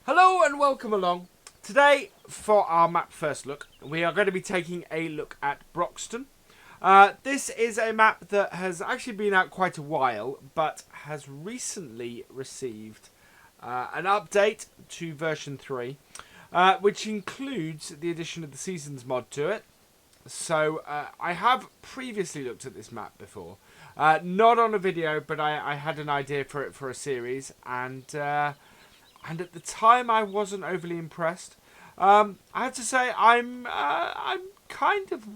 Hello and welcome along. Today, for our map first look, we are going to be taking a look at Broxton. This is a map that has actually been out quite a while, but has recently received an update to version 3, which includes the addition of the Seasons mod to it. So, I have previously looked at this map before. Not on a video, but I had an idea for it for a series, and at the time I wasn't overly impressed. I have to say I'm kind of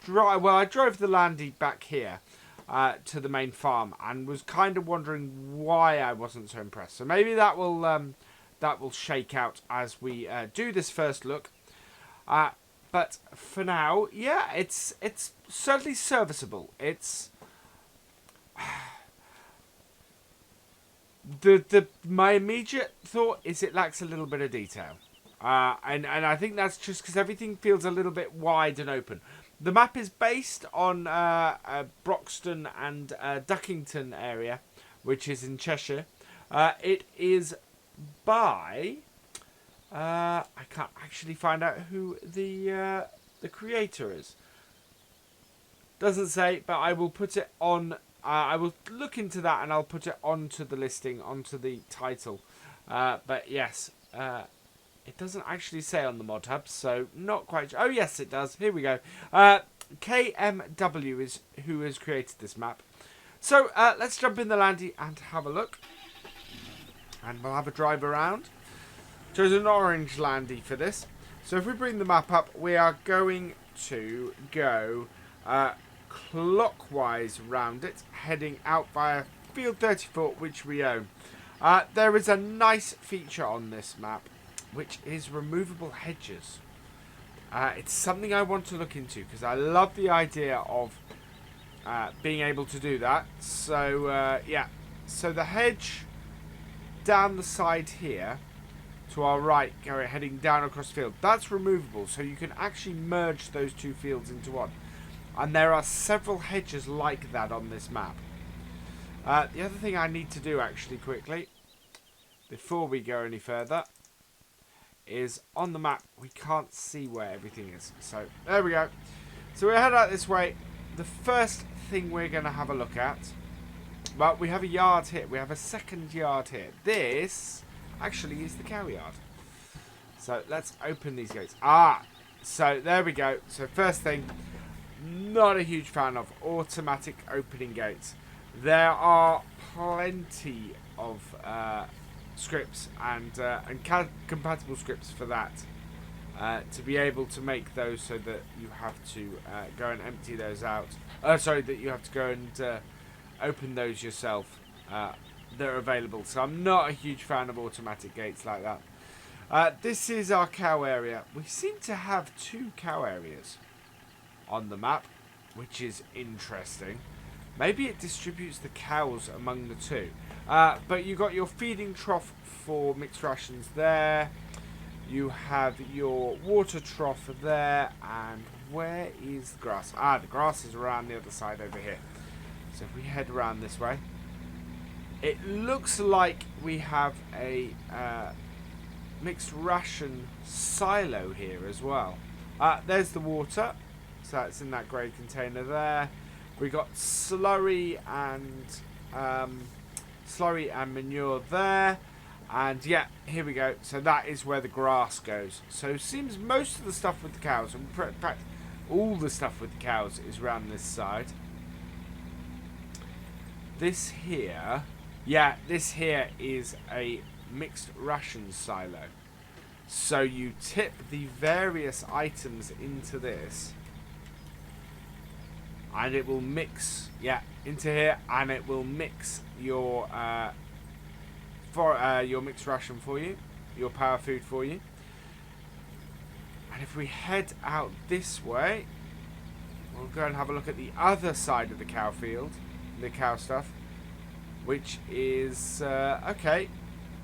dry. Well, I drove the Landy back here to the main farm and was kind of wondering why I wasn't so impressed. So maybe that will shake out as we do this first look. But for now, yeah, it's certainly serviceable. It's my immediate thought is it lacks a little bit of detail, and I think that's just because everything feels a little bit wide and open. The map is based on Broxton and Duckington area, which is in Cheshire. It is by I can't actually find out who the creator is. Doesn't say, but I will put it on. I will look into that and I'll put it onto the listing, onto the title. But yes, it doesn't actually say on the mod hub, so not quite sure. Oh yes, it does. Here we go. KMW is who has created this map. So let's jump in the Landy and have a look. And we'll have a drive around. Chose an orange Landy for this. So if we bring the map up, we are going to go clockwise round it, heading out via field 34, which we own. There is a nice feature on this map, which is removable hedges. It's something I want to look into because I love the idea of being able to do that. So yeah, so the hedge down the side here to our right, heading down across the field, that's removable, so you can actually merge those two fields into one. And there are several hedges like that on this map. The other thing I need to do actually quickly, before we go any further, is on the map we can't see where everything is. So there we go. So we head out this way. The first thing we're going to have a look at, well, we have a yard here. We have a second yard here. This actually is the cow yard. So let's open these gates. So there we go. So first thing, not a huge fan of automatic opening gates. There are plenty of scripts and compatible scripts for that to be able to make those so that you have to go and empty those out. Sorry, that you have to go and open those yourself. They're available. So I'm not a huge fan of automatic gates like that. This is our cow area. We seem to have two cow areas on the map, which is interesting. Maybe it distributes the cows among the two. But you got your feeding trough for mixed rations there. You have your water trough there. And where is the grass? The grass is around the other side over here. So if we head around this way, it looks like we have a mixed ration silo here as well. There's the water. So that's in that grey container there. We got slurry and manure there, and yeah, here we go. So that is where the grass goes. So it seems most of the stuff with the cows, in fact, all the stuff with the cows is around this side. This here, yeah, this here is a mixed ration silo. So you tip the various items into this, and it will mix, yeah, into here, and it will mix your mixed ration for you, your power food for you. And if we head out this way, we'll go and have a look at the other side of the cow field, the cow stuff, which is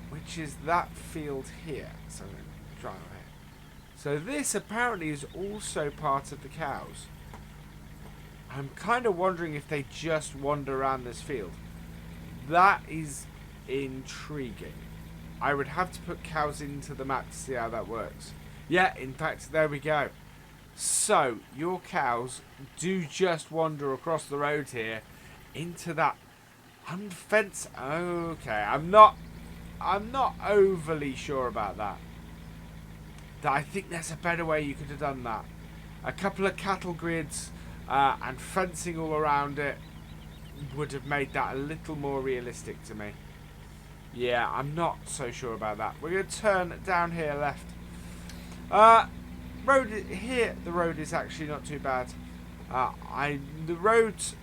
which is that field here. So I'm going to try over here. So this apparently is also part of the cows. I'm kind of wondering if they just wander around this field. That is intriguing. I would have to put cows into the map to see how that works. Yeah, in fact, there we go. So, your cows do just wander across the road here into that unfenced... Okay, I'm not overly sure about that. I think there's a better way you could have done that. A couple of cattle grids and fencing all around it would have made that a little more realistic to me. Yeah, I'm not so sure about that. We're going to turn down here left. Road here, the road is actually not too bad. The roads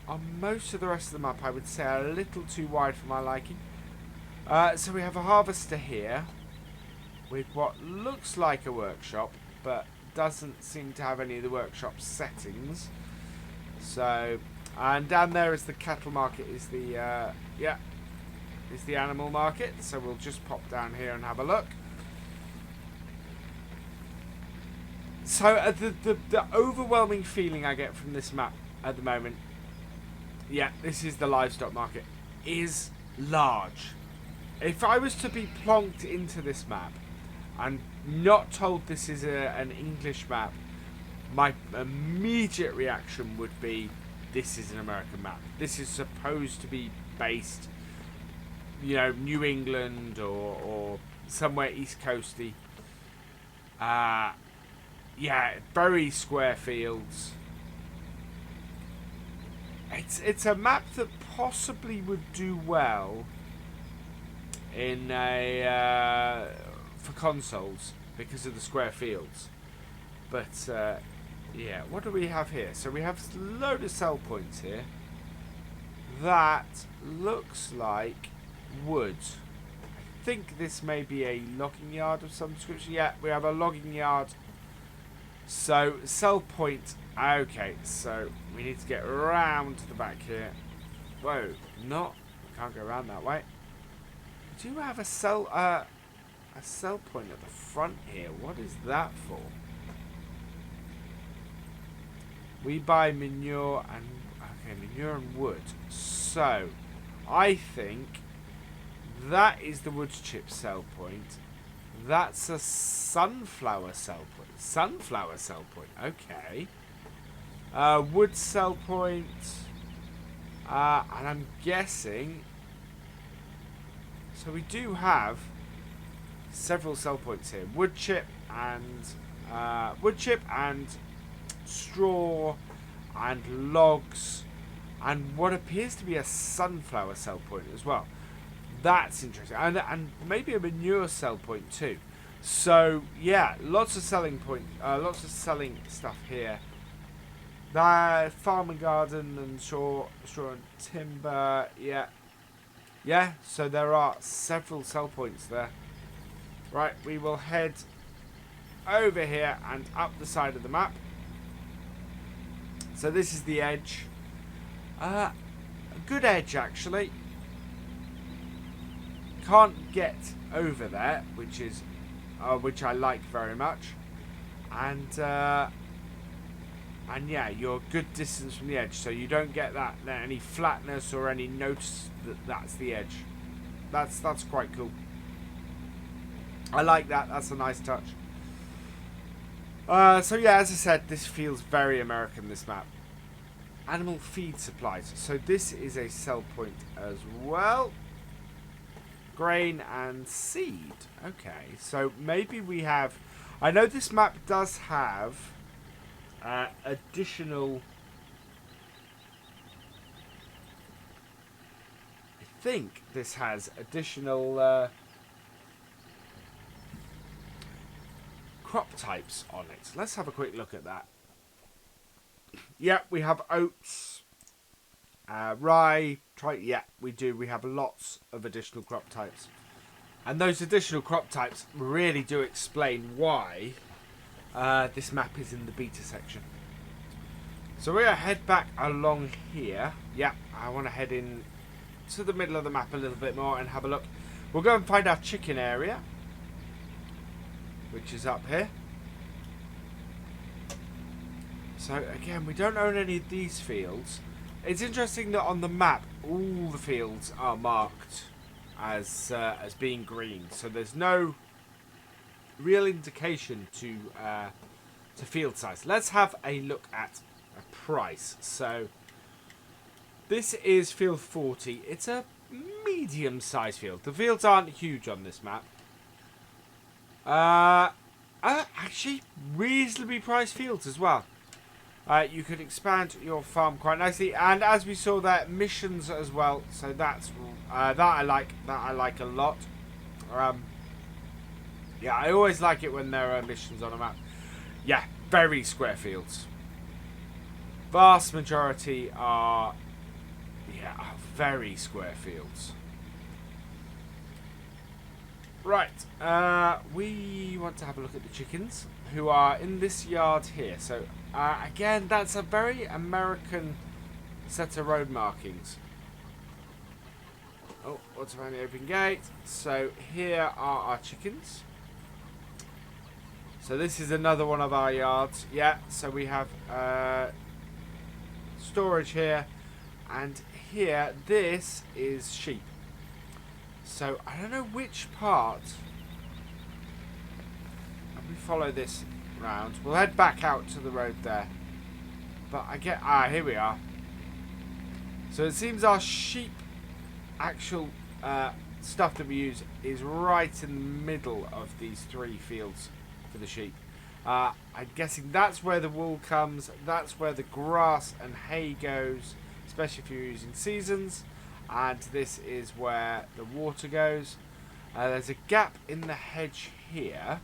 on most of the rest of the map, I would say, are a little too wide for my liking. So we have a harvester here with what looks like a workshop, but doesn't seem to have any of the workshop settings. So, and down there is the cattle market, is the is the animal market. So we'll just pop down here and have a look. So the overwhelming feeling I get from this map at the moment, yeah, this is the livestock market, is large. If I was to be plonked into this map and not told this is an English map, my immediate reaction would be, this is an American map. This is supposed to be based, you know, New England or somewhere East Coasty. Yeah, very square fields. It's a map that possibly would do well in a for consoles because of the square fields. But yeah, what do we have here? So we have a load of sell points here. That looks like wood. I think this may be a logging yard of some description. Yeah, we have a logging yard. So, sell point. Okay, so we need to get around to the back here. Whoa, not. Can't go around that way. We do have a sell point at the front here. What is that for? We buy manure and... Okay, manure and wood. So, I think that is the wood chip sell point. That's a sunflower sell point. Sunflower sell point. Okay. Wood sell point. And I'm guessing... So we do have several sell points here. Wood chip and straw and logs and what appears to be a sunflower sell point as well. That's interesting, and maybe a manure sell point too. So yeah, lots of selling stuff here. Farm and garden and straw and timber. Yeah. So there are several sell points there. Right, we will head over here and up the side of the map. So this is the edge. A good edge actually. Can't get over there, which is which I like very much, and yeah, you're a good distance from the edge, so you don't get that any flatness or any notice that that's the edge. That's quite cool. I like that. That's a nice touch. So yeah, as I said, this feels very American, this map. Animal feed supplies. So this is a sell point as well. Grain and seed. Okay, so maybe we have... I know this map does have additional... I think this has additional crop types on it. Let's have a quick look at that. Yeah, we have oats, rye, yeah, we do. We have lots of additional crop types. And those additional crop types really do explain why this map is in the beta section. So we're going to head back along here. Yeah, I want to head in to the middle of the map a little bit more and have a look. We'll go and find our chicken area, which is up here. So again, we don't own any of these fields. It's interesting that on the map, all the fields are marked as being green. So there's no real indication to field size. Let's have a look at a price. So this is field 40. It's a medium-sized field. The fields aren't huge on this map. Actually, reasonably priced fields as well. You could expand your farm quite nicely, and as we saw there, missions as well. So that's that I like. That I like a lot. Yeah, I always like it when there are missions on a map. Yeah, very square fields. Vast majority are very square fields. Right, we want to have a look at the chickens who are in this yard here. So again, that's a very American set of road markings. Oh, what's around the open gate? So here are our chickens. So this is another one of our yards. Yeah, so we have storage here, and here this is sheep. So I don't know which part. Let me follow this round. We'll head back out to the road there. But I get here we are. So it seems our sheep actual stuff that we use is right in the middle of these 3 fields for the sheep. I'm guessing that's where the wool comes. That's where the grass and hay goes, especially if you're using seasons. And this is where the water goes. There's a gap in the hedge here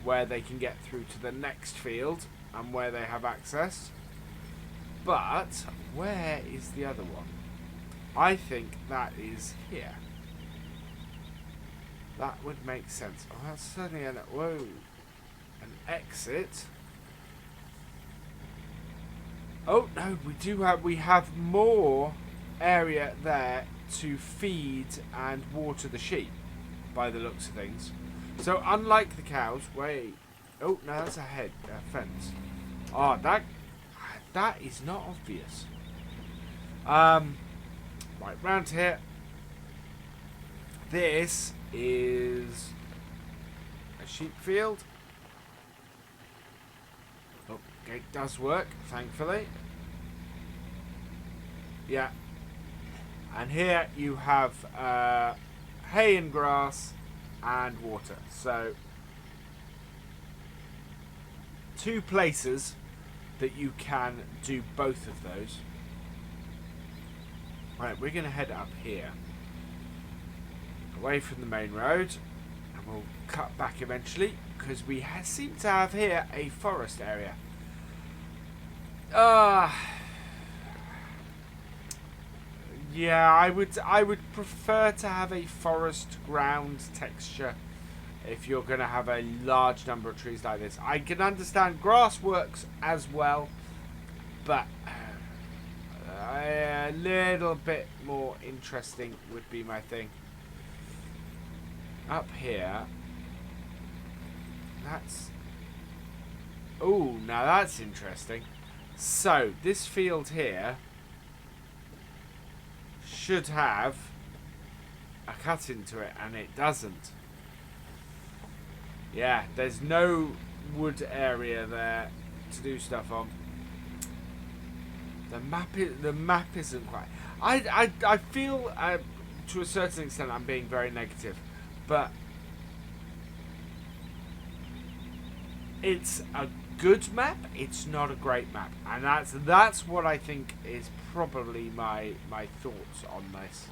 where they can get through to the next field and where they have access. But where is the other one? I think that is here. That would make sense. Oh, that's certainly an exit. Oh no, we have more area there to feed and water the sheep, by the looks of things. So unlike the cows, wait. Oh no, that's a fence. Oh, that is not obvious. Right, round here. This is a sheep field. Oh, gate does work, thankfully. Yeah. And here you have hay and grass and water. So 2 places that you can do both of those. Right, we're going to head up here, away from the main road, and we'll cut back eventually because we seem to have here a forest area. Yeah, I would prefer to have a forest ground texture if you're going to have a large number of trees like this. I can understand grass works as well, but a little bit more interesting would be my thing. Up here, that's... Oh, now that's interesting. So, this field here should have a cut into it, and it doesn't. Yeah, there's no wood area there to do stuff on. The map isn't quite. I feel to a certain extent I'm being very negative, but it's a good map. It's not a great map, and that's what I think is probably my thoughts on this.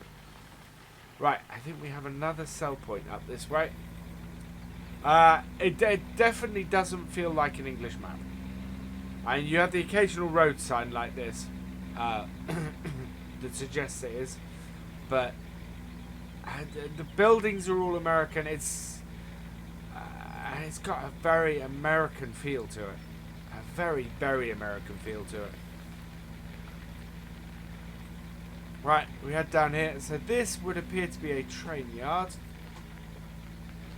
Right, I think we have another sell point up this way. It definitely doesn't feel like an English map. And you have the occasional road sign like this that suggests it is. But the buildings are all American. It's got a very American feel to it. A very, very American feel to it. Right, we head down here. So this would appear to be a train yard.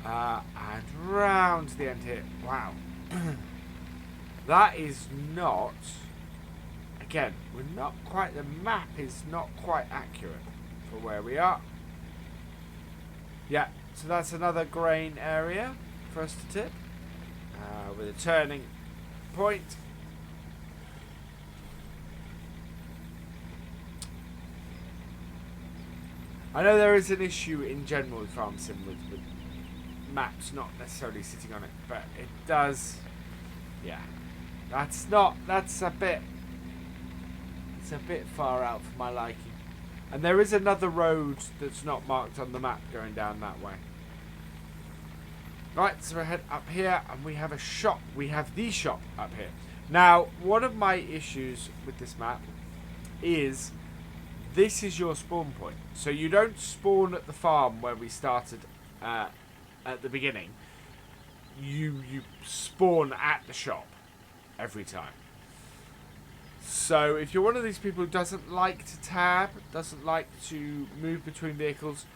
And round the end here. Wow. That is not... Again, we're not quite... The map is not quite accurate for where we are. Yeah, so that's another grain area for us to tip. With a turning point. I know there is an issue in general with Farm Sim with maps not necessarily sitting on it, but it does. Yeah, that's a bit. It's a bit far out for my liking. And there is another road that's not marked on the map going down that way. Right, so we head up here and we have a shop. We have the shop up here. Now, one of my issues with this map is this is your spawn point. So you don't spawn at the farm where we started at the beginning. You spawn at the shop every time. So if you're one of these people who doesn't like to tab, doesn't like to move between vehicles,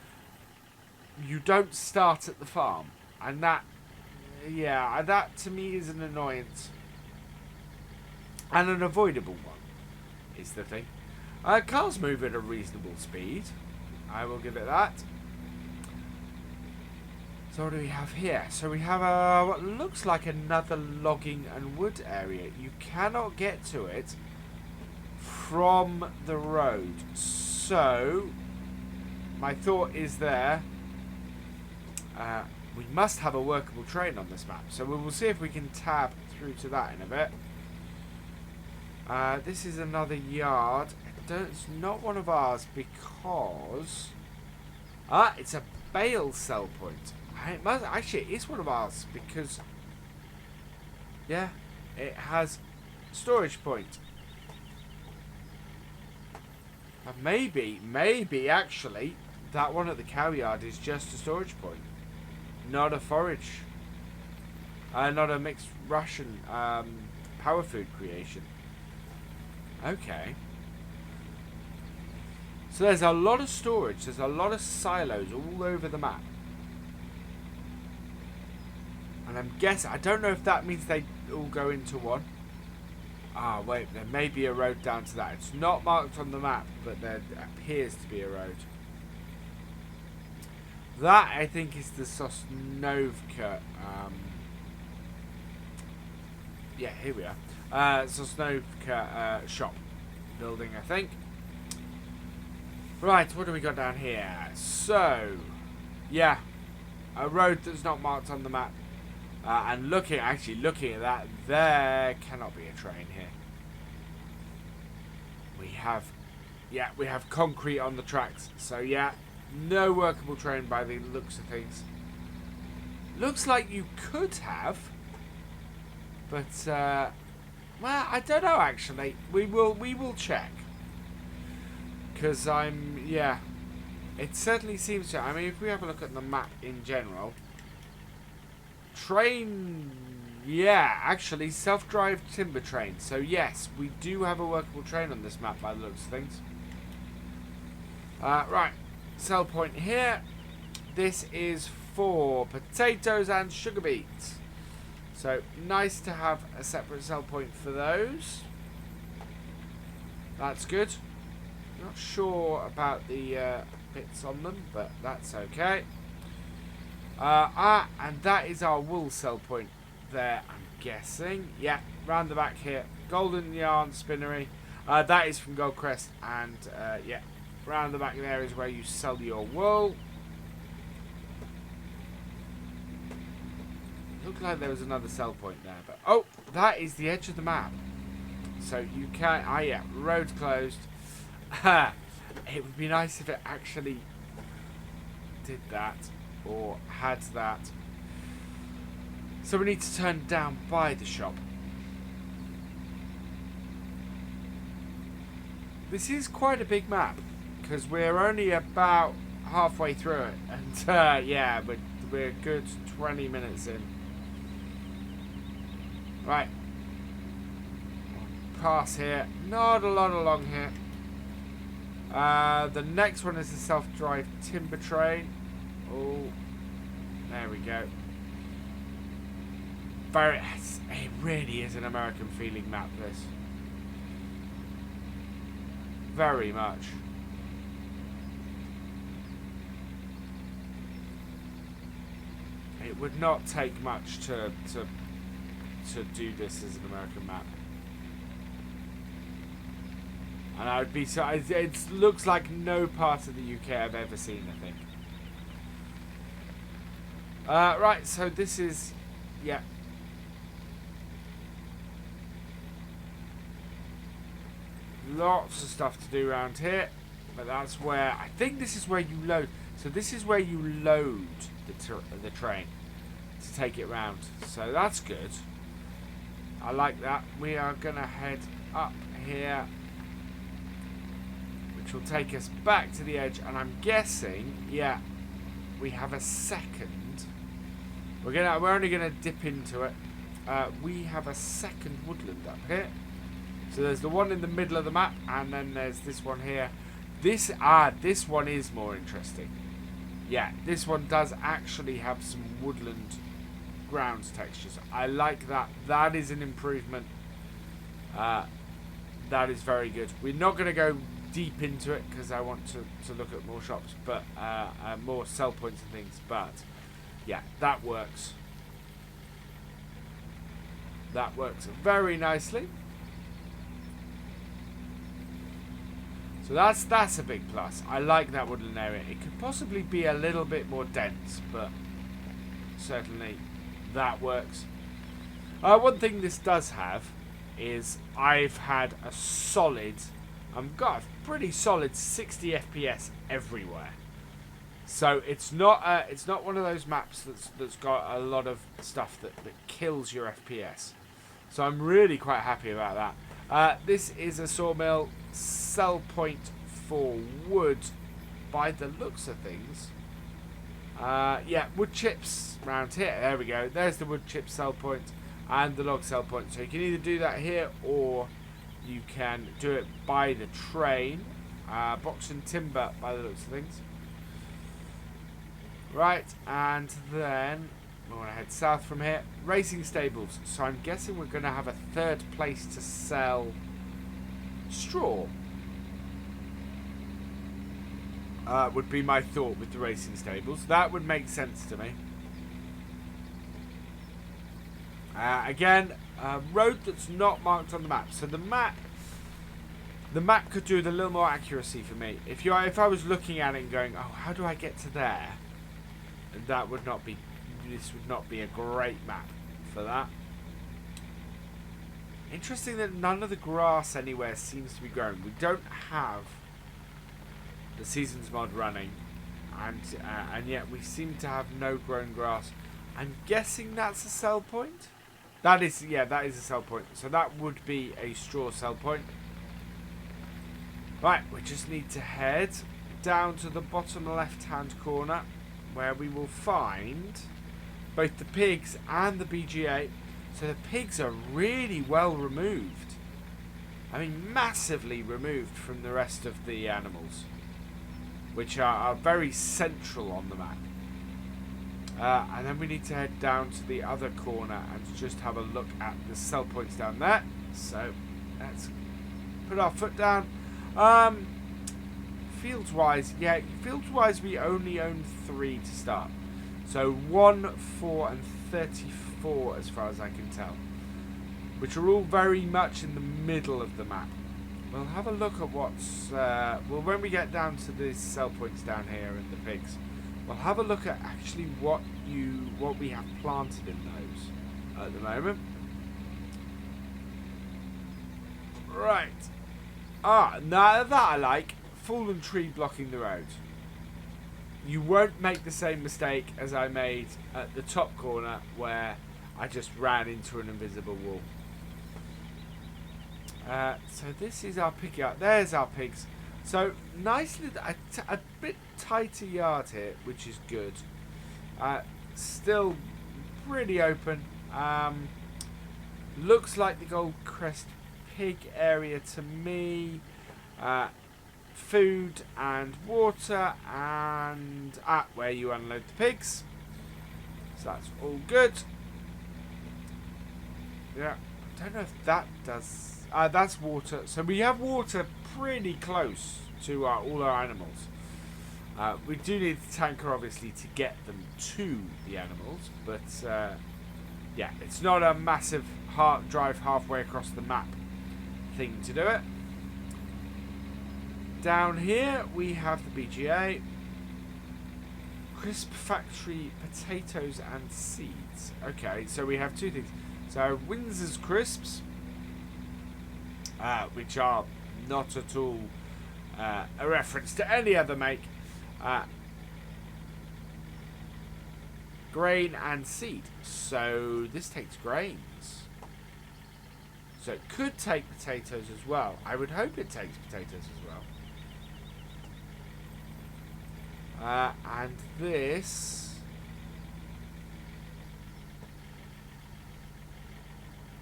you don't start at the farm. And that, yeah, that to me is an annoyance. And an avoidable one, is the thing. Cars move at a reasonable speed. I will give it that. So what do we have here? So we have what looks like another logging and wood area. You cannot get to it from the road. So my thought is there. We must have a workable train on this map. So we will see if we can tab through to that in a bit. This is another yard. It's not one of ours because it's a bale sell point. It must actually, it is one of ours because yeah, it has storage point. And maybe actually that one at the cow yard is just a storage point, not a forage, not a mixed ration power food creation. Okay. So there's a lot of storage. There's a lot of silos all over the map. And I'm guessing, I don't know if that means they all go into one. Ah, wait, there may be a road down to that. It's not marked on the map, but there appears to be a road. That, I think, is the Sosnovka. Yeah, here we are. Sosnovka shop building, I think. Right, what do we got down here? So, yeah, a road that's not marked on the map. And actually looking at that, there cannot be a train here. We have concrete on the tracks. So yeah, no workable train by the looks of things. Looks like you could have, but well, I don't know actually. We will check. Because it certainly seems to. I mean, if we have a look at the map in general. Train, yeah, actually, self-drive timber train. So yes, we do have a workable train on this map by the looks of things. Right, sell point here. This is for potatoes and sugar beets. So nice to have a separate sell point for those. That's good. Not sure about the bits on them, but that's okay. And that is our wool sell point there, I'm guessing. Yeah, round the back here. Golden Yarn Spinnery. That is from Goldcrest. And, yeah, round the back there is where you sell your wool. Looked like there was another sell point there. But oh, that is the edge of the map. So you can... yeah, road closed. It would be nice if it actually did that. Or had that. So we need to turn down by the shop. This is quite a big map because we're only about halfway through it, and yeah, we're a good 20 minutes in. Right, pass here. Not a lot along here. The next one is the self-drive timber train. Oh, there we go. It really is an American feeling map, this. Very much. would not take much to do this as an American map. And I would be so. It looks like no part of the UK I've ever seen, I think. Right, so this is, yeah. Lots of stuff to do around here, but that's where, I think this is where you load. So this is where you load the train to take it round. So that's good. I like that. We are going to head up here, which will take us back to the edge, and I'm guessing, yeah, we have a second. We're only gonna dip into it. We have a second woodland up here. So there's the one in the middle of the map, and then there's this one here. This one is more interesting. Yeah, this one does actually have some woodland grounds textures. I like that. That is an improvement. That is very good. We're not gonna go deep into it because I want to look at more shops, but more sell points and things. But yeah, that works. That works very nicely. So that's a big plus. I like that woodland area. It could possibly be a little bit more dense, but certainly that works. One thing this does have is I've had a solid, I've got a pretty solid 60 FPS everywhere. So it's not one of those maps that's got a lot of stuff that kills your FPS. So I'm really quite happy about that. This is a sawmill, sell point for wood by the looks of things. Yeah, wood chips around here. There we go. There's the wood chip sell point and the log sell point. So you can either do that here or you can do it by the train. Broxton timber by the looks of things. Right, and then we want to head south from here. Racing stables. So I'm guessing we're going to have a third place to sell straw. Would be my thought with the racing stables. That would make sense to me. Again, a road that's not marked on the map. So the map could do with a little more accuracy for me. If I was looking at it and going, oh, how do I get to there? That would not be. This would not be a great map for that. Interesting that none of the grass anywhere seems to be growing. We don't have the seasons mod running, and yet we seem to have no grown grass. I'm guessing that's a sell point. That is, yeah, that is a sell point. So that would be a straw sell point. Right, we just need to head down to the bottom left-hand corner, where we will find both the pigs and the BGA. So the pigs are really well removed. I mean, massively removed from the rest of the animals, which are very central on the map. And then we need to head down to the other corner and just have a look at the sell points down there. So let's put our foot down. Fields-wise, yeah, fields-wise we only own 3 to start. So 1, 4 and 34 as far as I can tell. Which are all very much in the middle of the map. We'll have a look at what's... well, when we get down to the sell points down here and the pigs, we'll have a look at actually what we have planted in those at the moment. Right. Now that I like. Fallen tree blocking the road. You won't make the same mistake as I made at the top corner where I just ran into an invisible wall. So this is our pig yard. There's our pigs. So nicely, a bit tighter yard here, which is good. Still pretty open. Looks like the Gold Crest pig area to me. Food and water and where you unload the pigs. So that's all good. Yeah, I don't know if that does. That's water. So we have water pretty close to all our animals. We do need the tanker, obviously, to get them to the animals, but yeah, it's not a massive drive halfway across the map thing to do it. Down here we have the BGA. Crisp Factory potatoes and seeds. Okay, so we have two things. So Windsor's crisps, which are not at all a reference to any other make. Grain and seed. So this takes grains. So it could take potatoes as well. I would hope it takes potatoes as well. And this...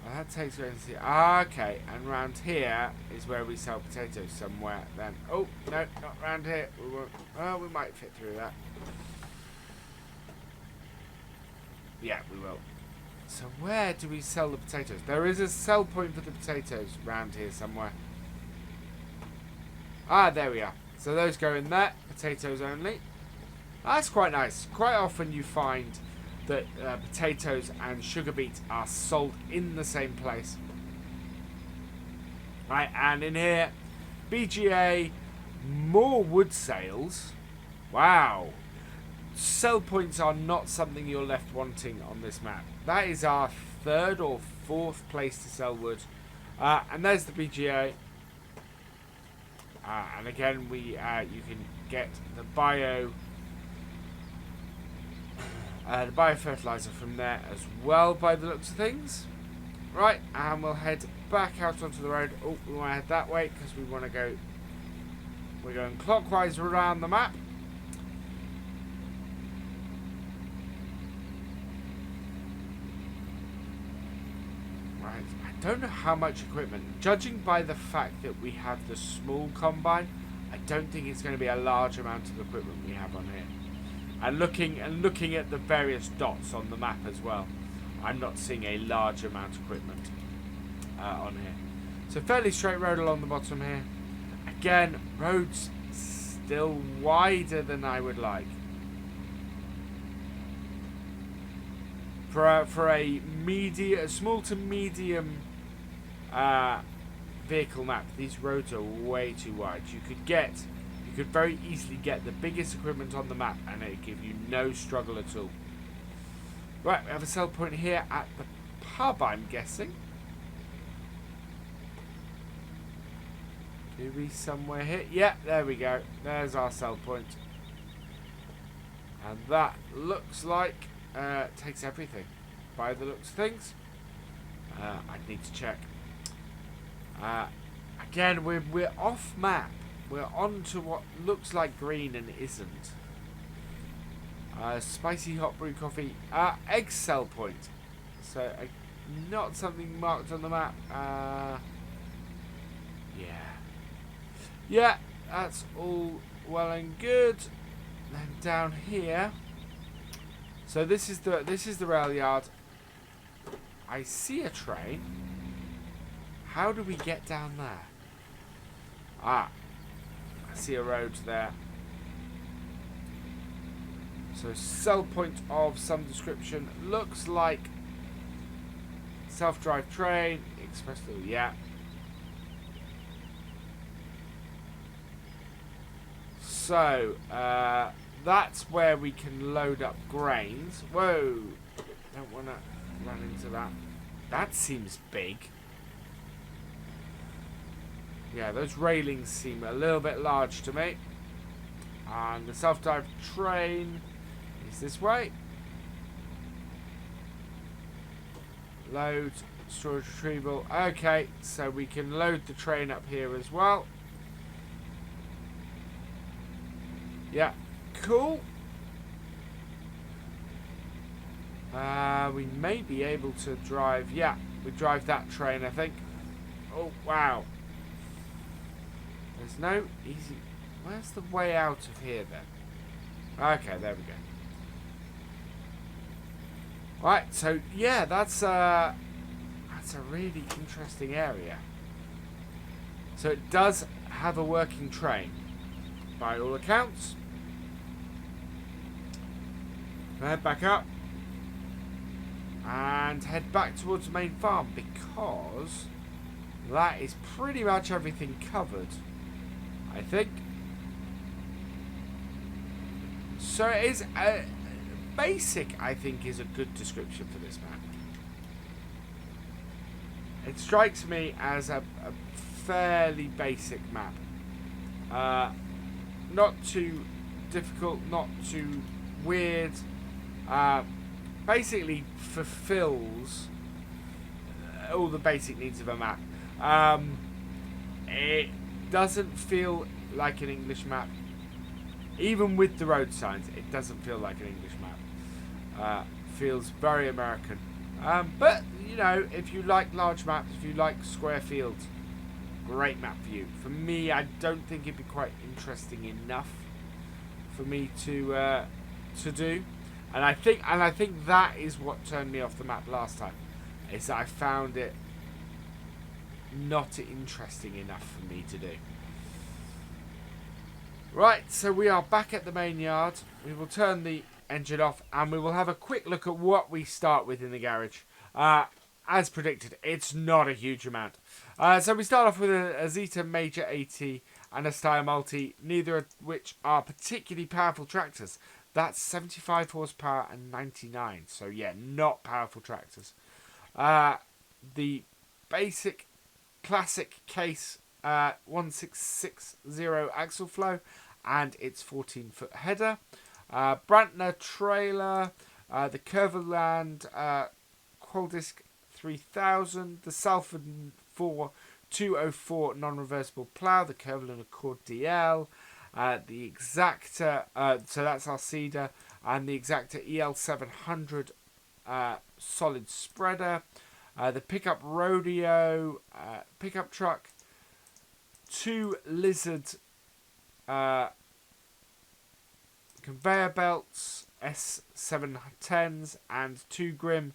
that takes grains and seed. Okay, and round here is where we sell potatoes somewhere then. Oh, no, not round here. We won't. Oh, we might fit through that. Yeah, we will. So where do we sell the potatoes? There is a sell point for the potatoes round here somewhere. Ah, there we are. So those go in there. Potatoes only. That's quite nice. Quite often you find that potatoes and sugar beets are sold in the same place. Right, and in here, BGA, more wood sales. Wow. Sell points are not something you're left wanting on this map. That is our third or fourth place to sell wood. And there's the BGA. And again, you can get the biofertilizer from there as well, by the looks of things. Right, and we'll head back out onto the road. Oh, we want to head that way because we want to go. We're going clockwise around the map. Right, I don't know how much equipment. Judging by the fact that we have the small combine, I don't think it's going to be a large amount of equipment we have on here. And looking at the various dots on the map as well, I'm not seeing a large amount of equipment on here. So fairly straight road along the bottom here. Again, roads still wider than I would like. For a small to medium vehicle map, these roads are way too wide. You could very easily get the biggest equipment on the map and it'd give you no struggle at all. Right, we have a sell point here at the pub, I'm guessing. Do we somewhere here? Yeah, there we go. There's our sell point. And that looks like takes everything by the looks of things. I need to check. Again, we're off map. We're on to what looks like green and isn't. Spicy hot brew coffee. Egg sell point. So not something marked on the map. Yeah, that's all well and good. Then down here. So this is the rail yard. I see a train. How do we get down there? I see a road there. So sell point of some description. Looks like self-drive train. Express, yeah. So that's where we can load up grains. Whoa! Don't want to run into that. That seems big. Yeah, those railings seem a little bit large to me. And the self-drive train is this way. Load, storage retrieval. Okay, so we can load the train up here as well. Yeah, cool. We may be able to drive. Yeah, we drive that train, I think. Oh, wow. There's no easy... Where's the way out of here, then? Okay, there we go. Right, so, yeah, that's a really interesting area. So it does have a working train, by all accounts. Head back up. And head back towards the main farm, because that is pretty much everything covered, I think. So it is basic, I think, is a good description for this map. It strikes me as a fairly basic map. Not too difficult, not too weird. Basically fulfills all the basic needs of a map. It doesn't feel like an English map. Even with the road signs, it doesn't feel like an English map. Feels very American. But, you know, if you like large maps, if you like square fields, great map for you. For me, I don't think it'd be quite interesting enough for me to do. And I think that is what turned me off the map last time. Is that I found it not interesting enough for me to do. Right, so we are back at the main yard. We will turn the engine off and we will have a quick look at what we start with in the garage. As predicted, it's not a huge amount. So we start off with a Zeta Major AT and a Steyr Multi, neither of which are particularly powerful tractors. That's 75 horsepower and 99. So yeah, not powerful tractors. The basic classic case 1660 axle flow and its 14-foot header. Brantner trailer, the Curverland Qualdisc 3000, the Salford 4204 non-reversible plough, the Curverland Accord DL, the Exacta, so that's our Cedar, and the Exacta EL700 solid spreader, the pickup rodeo pickup truck, 2 Lizard conveyor belts S710s, and 2 Grimm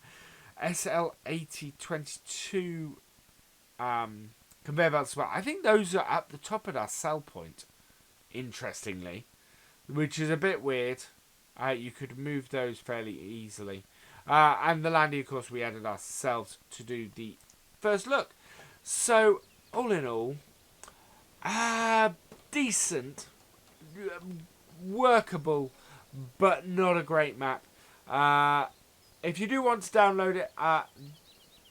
SL8022 conveyor belts as well. I think those are at the top of our sell point, interestingly, which is a bit weird. You could move those fairly easily. And the Landy, of course, we added ourselves to do the first look. So, all in all, decent, workable, but not a great map. If you do want to download it,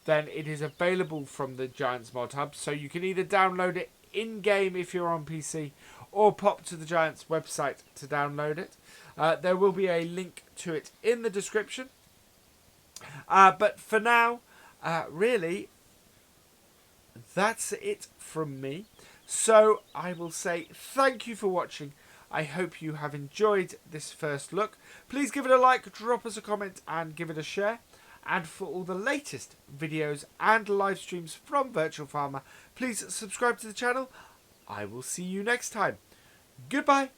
then it is available from the Giants Mod Hub. So you can either download it in-game if you're on PC, or pop to the Giants website to download it. There will be a link to it in the description. But for now, really, that's it from me. So I will say thank you for watching. I hope you have enjoyed this first look. Please give it a like, drop us a comment, and give it a share. And for all the latest videos and live streams from Virtual Farmer, please subscribe to the channel. I will see you next time. Goodbye.